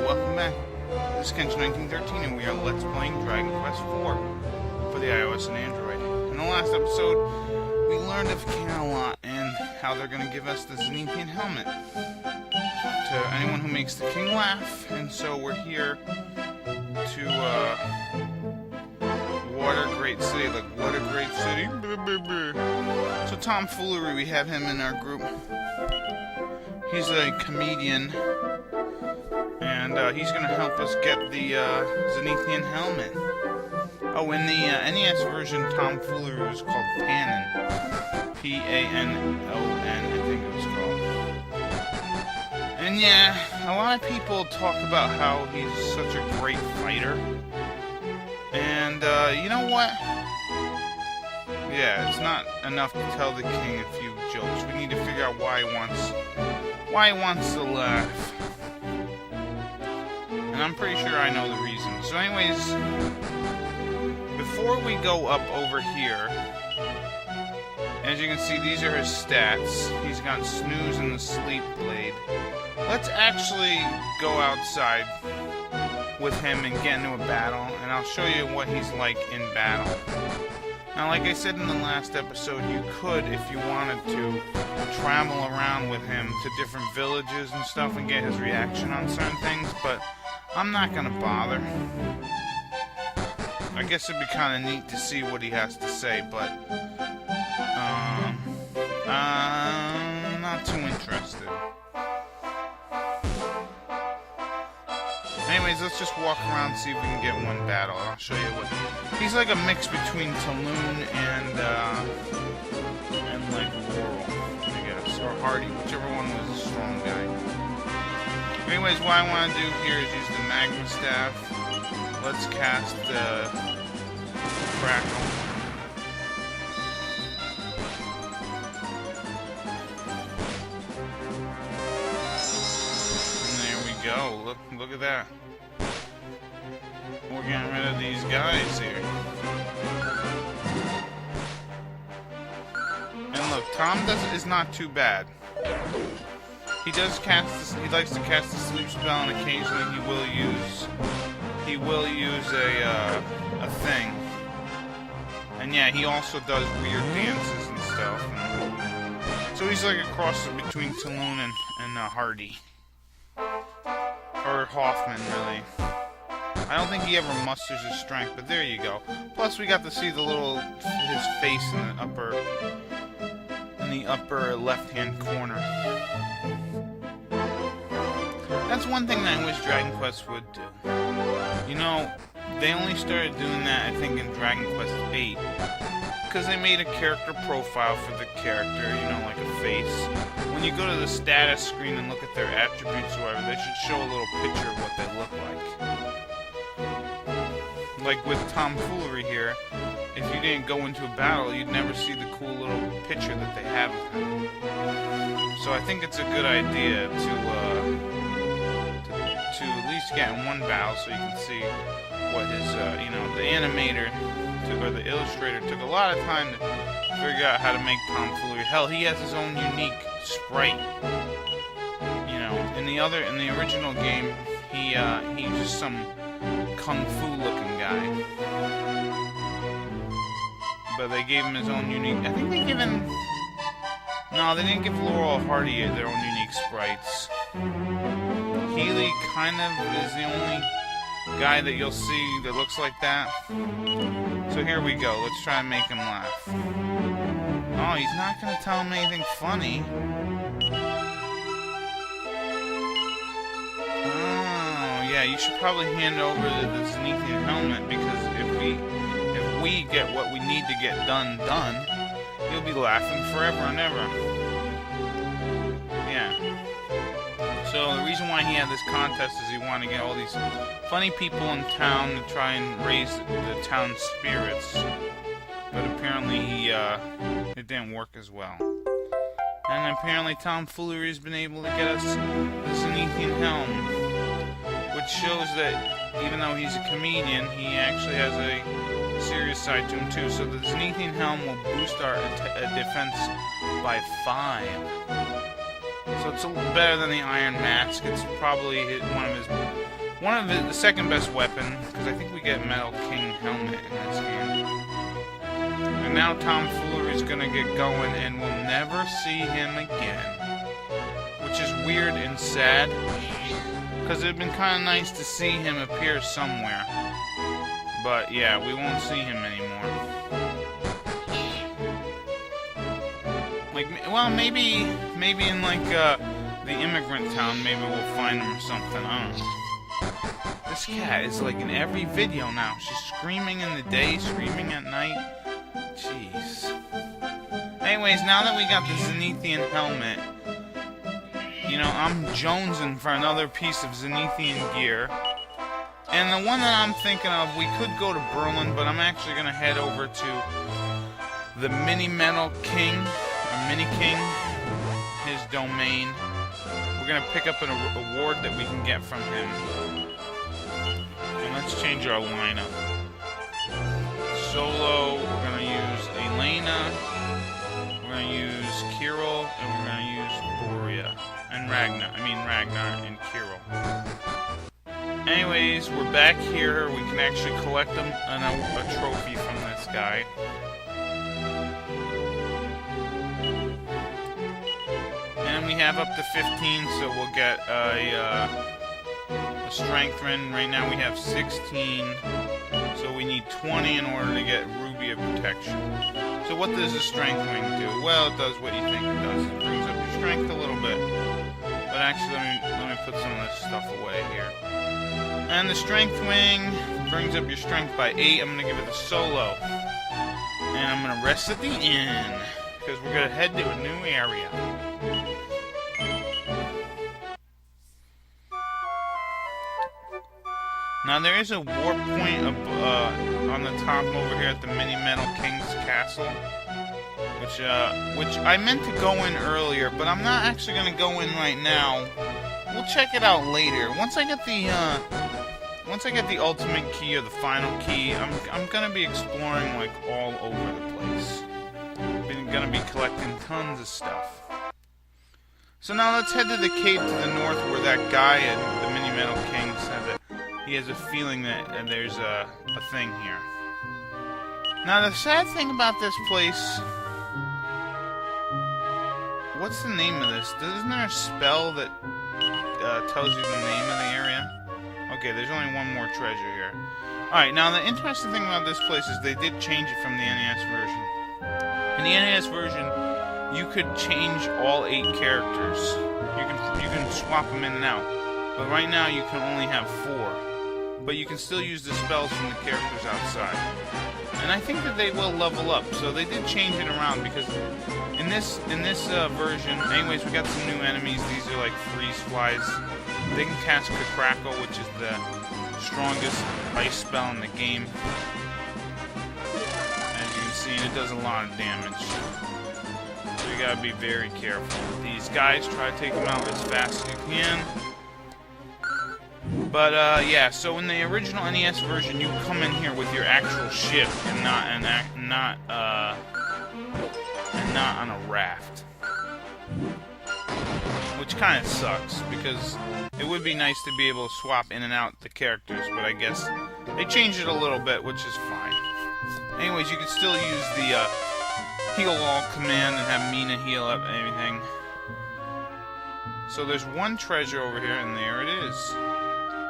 welcome back. This is Kench1913 and we are Let's Playing Dragon Quest IV for the iOS and Android. In the last episode, we learned of Camelot and how they're going to give us the Zenithian Helmet to anyone who makes the king laugh, and so we're here to Water Great City, like what a great city. So Tom Foolery, we have him in our group. He's a comedian, and he's going to help us get the Zenithian Helmet. Oh, in the NES version, Tom Foolery was called Panon. P-A-N-O-N, I think it was called. And yeah, a lot of people talk about how he's such a great fighter. And, you know what? Yeah, it's not enough to tell the king a few jokes. We need to figure out why he wants to laugh. And I'm pretty sure I know the reason. So anyways, before we go up over here, as you can see, these are his stats. He's got Snooze and the Sleep Blade. Let's actually go outside with him and get into a battle, and I'll show you what he's like in battle. Now, like I said in the last episode, you could, if you wanted to, travel around with him to different villages and stuff and get his reaction on certain things, but I'm not gonna bother. I guess it'd be kind of neat to see what he has to say, but I'm not too interested. Anyways, let's just walk around and see if we can get one battle. I'll show you what... He's like a mix between Talon and like Laurel, I guess. Or Hardy, whichever one was a strong guy. Anyways, what I want to do here is use the Magma Staff. Let's cast the Crackle. And there we go. Look at that. We're getting rid of these guys here. And look, Tom is not too bad. He does cast. He likes to cast a sleep spell, and occasionally he will use a thing. And yeah, he also does weird dances and stuff. So he's like a cross between Talon and Hardy, or Hoffman, really. I don't think he ever musters his strength, but there you go. Plus, we got to see his face in the upper left-hand corner. That's one thing that I wish Dragon Quest would do. You know, they only started doing that, I think, in Dragon Quest VIII, because they made a character profile for the character, you know, like a face. When you go to the status screen and look at their attributes or whatever, they should show a little picture of what they look like. Like with Tom Foolery here, if you didn't go into a battle, you'd never see the cool little picture that they have of him. So I think it's a good idea to at least get in one battle so you can see what his, you know, the animator or the illustrator took a lot of time to figure out how to make Tom Foolery. Hell, he has his own unique sprite. You know, in the original game, he was just some kung fu looking guy, but they gave him his own unique. I think they no, they didn't give Laurel or Hardy their own unique sprites. Healy kind of is the only guy that you'll see that looks like that. So here we go. Let's try and make him laugh. Oh, he's not gonna tell him anything funny. Yeah, you should probably hand over the Zenithian Helmet, because if we get what we need to get done, you'll be laughing forever and ever. Yeah. So the reason why he had this contest is he wanted to get all these funny people in town to try and raise the town's spirits. But apparently it didn't work as well. And apparently Tom Foolery's been able to get us the Zenithian Helm, which shows that even though he's a comedian, he actually has a serious side to him too. So the Zenithian Helm will boost our defense by 5. So it's a little better than the Iron Mask. It's probably one of his one of the second best weapon, because I think we get Metal King Helmet in this game. And now Tom Foolery's gonna get going, and we'll never see him again. Which is weird and sad, because it'd been kind of nice to see him appear somewhere. But yeah, we won't see him anymore. Like, well, maybe in like the immigrant town, maybe we'll find him or something. I don't know. This cat is like in every video now. She's screaming in the day, screaming at night. Jeez. Anyways, now that we got the Zenithian Helmet, you know, I'm jonesing for another piece of Zenithian gear. And the one that I'm thinking of, we could go to Berlin, but I'm actually going to head over to the Mini Metal King, or Mini King, his domain. We're going to pick up an award that we can get from him. And let's change our lineup. Solo, we're going to use Elena, we're going to use Kirill, and we're going to use Boria. And Ragnar and Kirill. Anyways, we're back here. We can actually collect a trophy from this guy. And we have up to 15, so we'll get a strength ring. Right now we have 16, so we need 20 in order to get Ruby of Protection. So what does the strength ring do? Well, it does what you think it does. It brings up your strength a little bit. But actually, let me put some of this stuff away here. And the strength wing brings up your strength by 8. I'm going to give it a solo. And I'm going to rest at the inn, because we're going to head to a new area. Now there is a warp point on the top over here at the Mini Metal King's Castle, which I meant to go in earlier, but I'm not actually going to go in right now. We'll check it out later. Once I get the ultimate key or the final key, I'm going to be exploring like all over the place. I'm going to be collecting tons of stuff. So now let's head to the cave to the north where that guy at the Mini Metal King said that he has a feeling that there's a thing here. Now the sad thing about this place... What's the name of this? Isn't there a spell that tells you the name of the area? Okay, there's only one more treasure here. Alright, now the interesting thing about this place is they did change it from the NES version. In the NES version, you could change all 8 characters. You can swap them in and out. But right now you can only have 4. But you can still use the spells from the characters outside. And I think that they will level up. So they did change it around because in this version, anyways, we got some new enemies. These are like freeze flies. They can cast Crackle, which is the strongest ice spell in the game. As you can see, it does a lot of damage. So you gotta be very careful. These guys, try to take them out as fast as you can. But yeah, so in the original NES version, you come in here with your actual ship and not on a raft, which kind of sucks because it would be nice to be able to swap in and out the characters, but I guess they changed it a little bit, which is fine. Anyways, you can still use the heal all command and have Mina heal up anything. So there's one treasure over here, and there it is.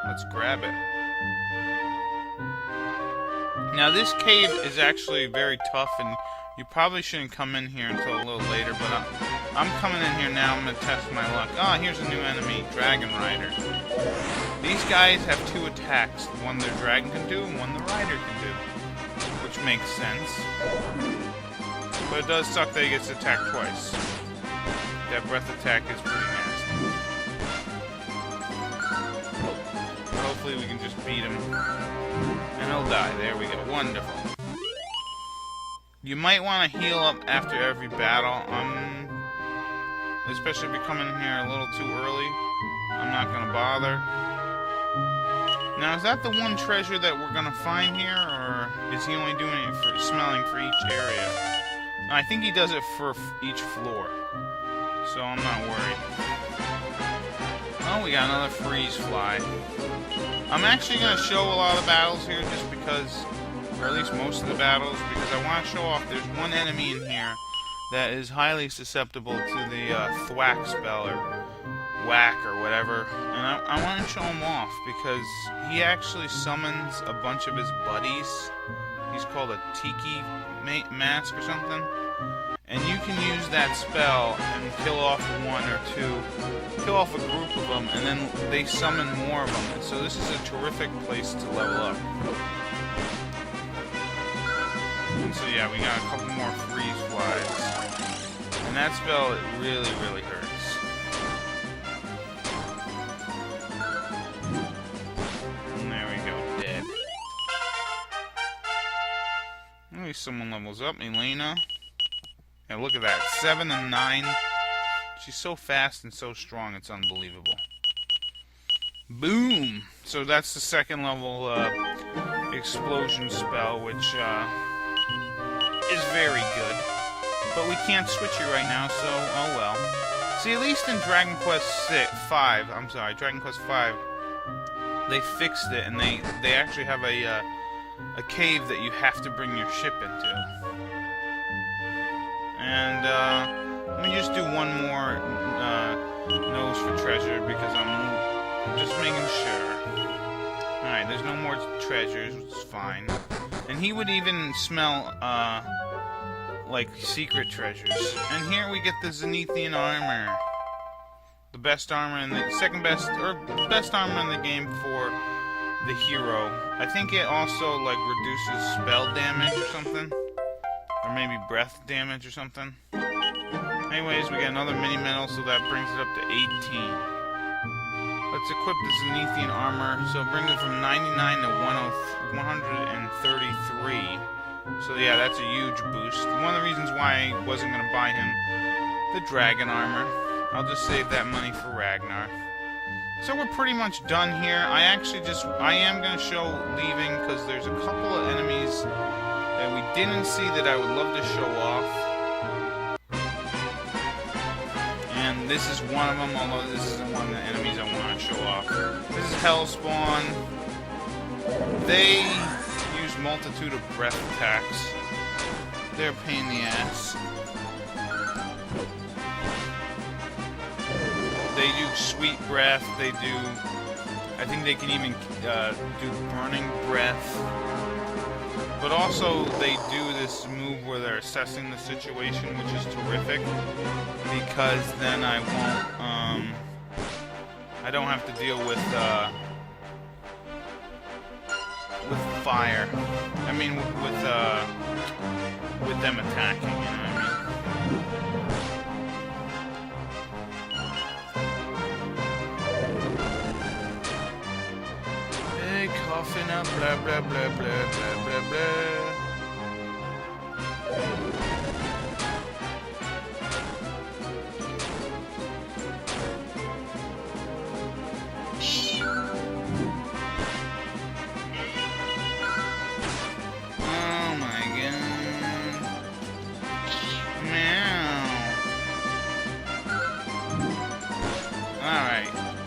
Let's grab it. Now this cave is actually very tough, and you probably shouldn't come in here until a little later, but I'm coming in here now. I'm going to test my luck. Ah, here's a new enemy, Dragon Rider. These guys have 2 attacks. One the dragon can do, and one the rider can do. Which makes sense. But it does suck that he gets attacked twice. That breath attack is pretty nasty. Hopefully we can just beat him. And he'll die. There we go. Wonderful. You might want to heal up after every battle. Especially if you're coming in here a little too early. I'm not going to bother. Now, is that the one treasure that we're going to find here? Or is he only doing it for smelling for each area? No, I think he does it for each floor. So I'm not worried. Oh, we got another freeze fly. I'm actually going to show a lot of battles here just because, or at least most of the battles, because I want to show off there's one enemy in here that is highly susceptible to the thwack spell, or whack, or whatever. And I want to show him off because he actually summons a bunch of his buddies. He's called a Tiki Mask or something. And you can use that spell and kill off one or two, kill off a group of them, and then they summon more of them. And so this is a terrific place to level up. And so yeah, we got a couple more freeze flies. And that spell, it really, really hurts. And there we go, dead. At least someone levels up, Elena. Yeah, look at that. 7 and 9. She's so fast and so strong, it's unbelievable. Boom! So that's the second level explosion spell, which is very good. But we can't switch it right now, so oh well. See, at least in Dragon Quest Dragon Quest V, they fixed it, and they actually have a cave that you have to bring your ship into. And let me just do one more nose for treasure because I'm just making sure. Alright, there's no more treasures, which is fine. And he would even smell like secret treasures. And here we get the Zenithian Armor. The best armor in the best armor in the game for the hero. I think it also like reduces spell damage or something. Or maybe breath damage or something. Anyways, we got another mini medal, so that brings it up to 18. Let's equip the Zenithian Armor, so it brings it from 99 to 133. So yeah, that's a huge boost. One of the reasons why I wasn't going to buy him the Dragon Armor. I'll just save that money for Ragnar. So we're pretty much done here. I am going to show leaving, because there's a couple of enemies that we didn't see that I would love to show off. And this is one of them, although this isn't one of the enemies I want to show off. This is Hellspawn. They use multitude of breath attacks. They're a pain in the ass. They do sweet breath, they do... I think they can even do burning breath. But also, they do this move where they're assessing the situation, which is terrific. Because then I don't have to deal with fire. I mean, with them attacking, you know what I mean? Hey, coughing up, blah, blah, blah, blah, blah, blah, blah.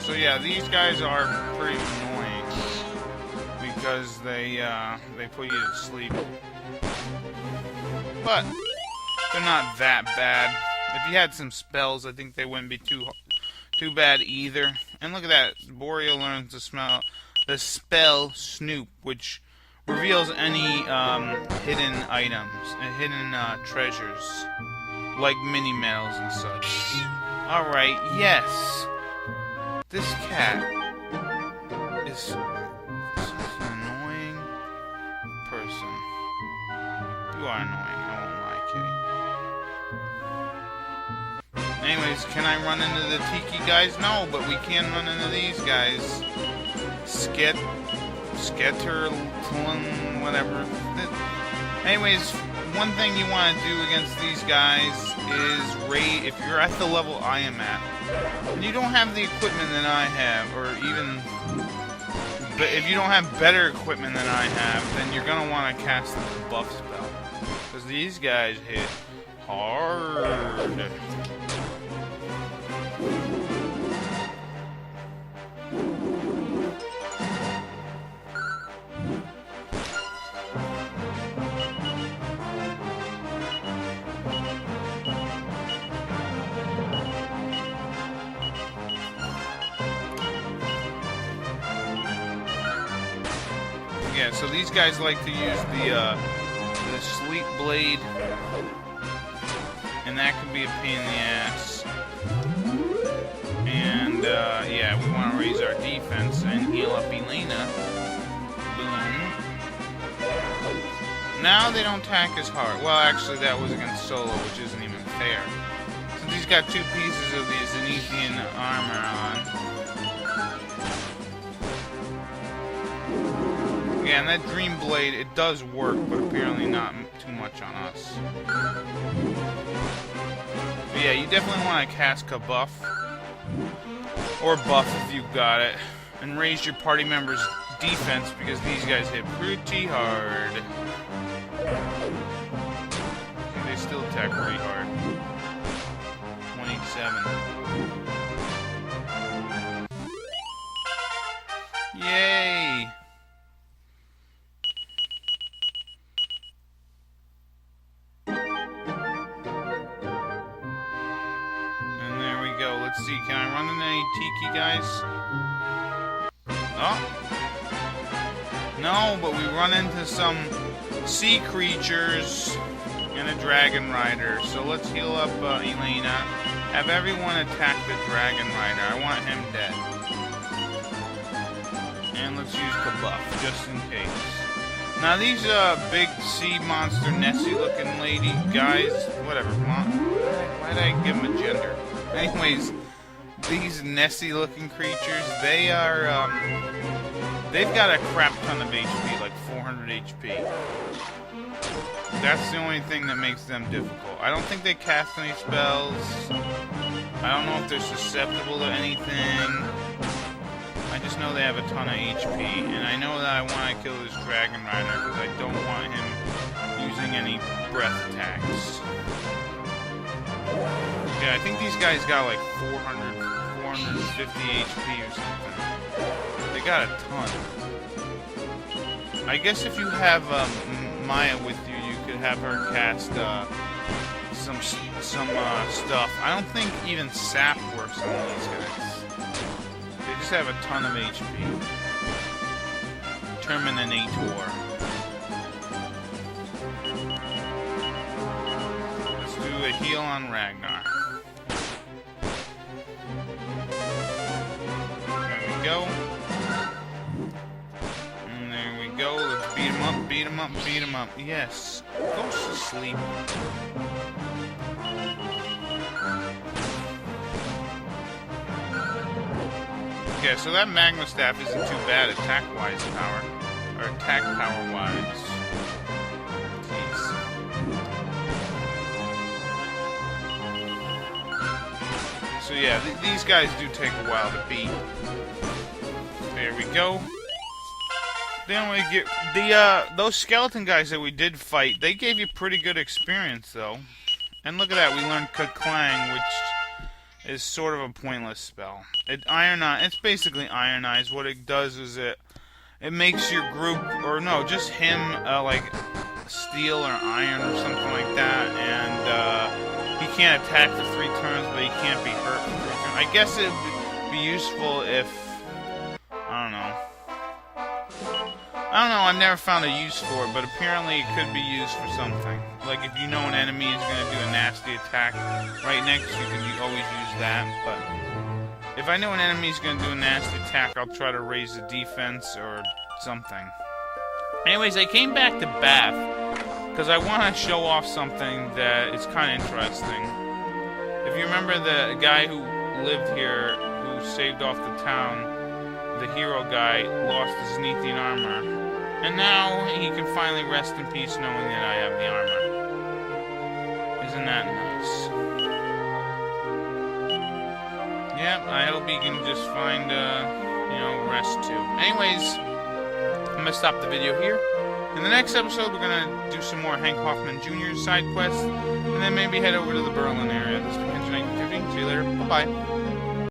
So yeah, these guys are pretty annoying because they put you to sleep. But they're not that bad. If you had some spells, I think they wouldn't be too bad either. And look at that, Boreal learns to smell the spell Snoop, which reveals any hidden items, hidden treasures, like mini medals and such. All right, yes. This cat is such an annoying person. You are annoying, I won't lie, kitty. Anyways, can I run into the Tiki guys? No, but we can run into these guys. Sketter, whatever. Anyways, one thing you want to do against these guys is raid. If you're at the level I am at, and you don't have the equipment that I have, or even, but if you don't have better equipment than I have, then you're gonna want to cast the buff spell, because these guys hit hard. Yeah, so these guys like to use the sleep blade, and that can be a pain in the ass. And yeah, we want to raise our defense and heal up Elena. Boom. Now they don't attack as hard. Well, actually, that was against Solo, which isn't even fair. Since he's got 2 pieces of the Zenithian Armor on. Yeah, and that Dream Blade, it does work, but apparently not too much on us. But yeah, you definitely want to cast a buff. Or buff if you've got it. And raise your party members' defense, because these guys hit pretty hard. They still attack pretty hard. 187. Yay! And there we go. Let's see. Can I run into any Tiki guys? Oh! No, but we run into some sea creatures and a dragon rider. So let's heal up Elena. Have everyone attack the dragon rider. I want him dead. And let's use the buff, just in case. Now these big sea monster Nessie looking lady guys, whatever, why did I give them a gender? Anyways, these Nessie looking creatures, they are, they've got a crap ton of HP, like 400 HP. That's the only thing that makes them difficult. I don't think they cast any spells. I don't know if they're susceptible to anything. I just know they have a ton of HP, and I know that I want to kill this Dragon Rider because I don't want him using any breath attacks. Yeah, I think these guys got like 450 HP or something. They got a ton. I guess if you have Maya with you, you could have her cast some stuff. I don't think even sap works on these guys. They just have a ton of HP. Terminator. Let's do a heal on Ragnar. There we go. And there we go. Let's beat him up, beat him up, beat him up. Yes. Go to sleep. Yeah, so that Magma Staff isn't too bad attack-wise power. Or attack power-wise. Jeez. So yeah, these guys do take a while to beat. There we go. Then we get those skeleton guys that we did fight, they gave you pretty good experience though. And look at that, we learned Ka-Clang, which is sort of a pointless spell. It's basically Iron Eyes. What it does is it makes your group, or no, just him, like steel or iron or something like that, and he can't attack for 3 turns, but he can't be hurt for 3 turns. I guess it would be useful if, I don't know, I've never found a use for it, but apparently it could be used for something. Like if you know an enemy is going to do a nasty attack right next, you can always use that, but if I know an enemy is going to do a nasty attack, I'll try to raise the defense or something. Anyways, I came back to Bath because I want to show off something that is kind of interesting. If you remember the guy who lived here, who saved off the town, the hero guy, lost his Zenithian Armor. And now he can finally rest in peace knowing that I have the armor. Isn't that nice? Yep, I hope he can just find, rest too. Anyways, I'm going to stop the video here. In the next episode, we're going to do some more Hank Hoffman Jr. side quests, and then maybe head over to the Berlin area. This has been Engine 1915. See you later. Bye-bye.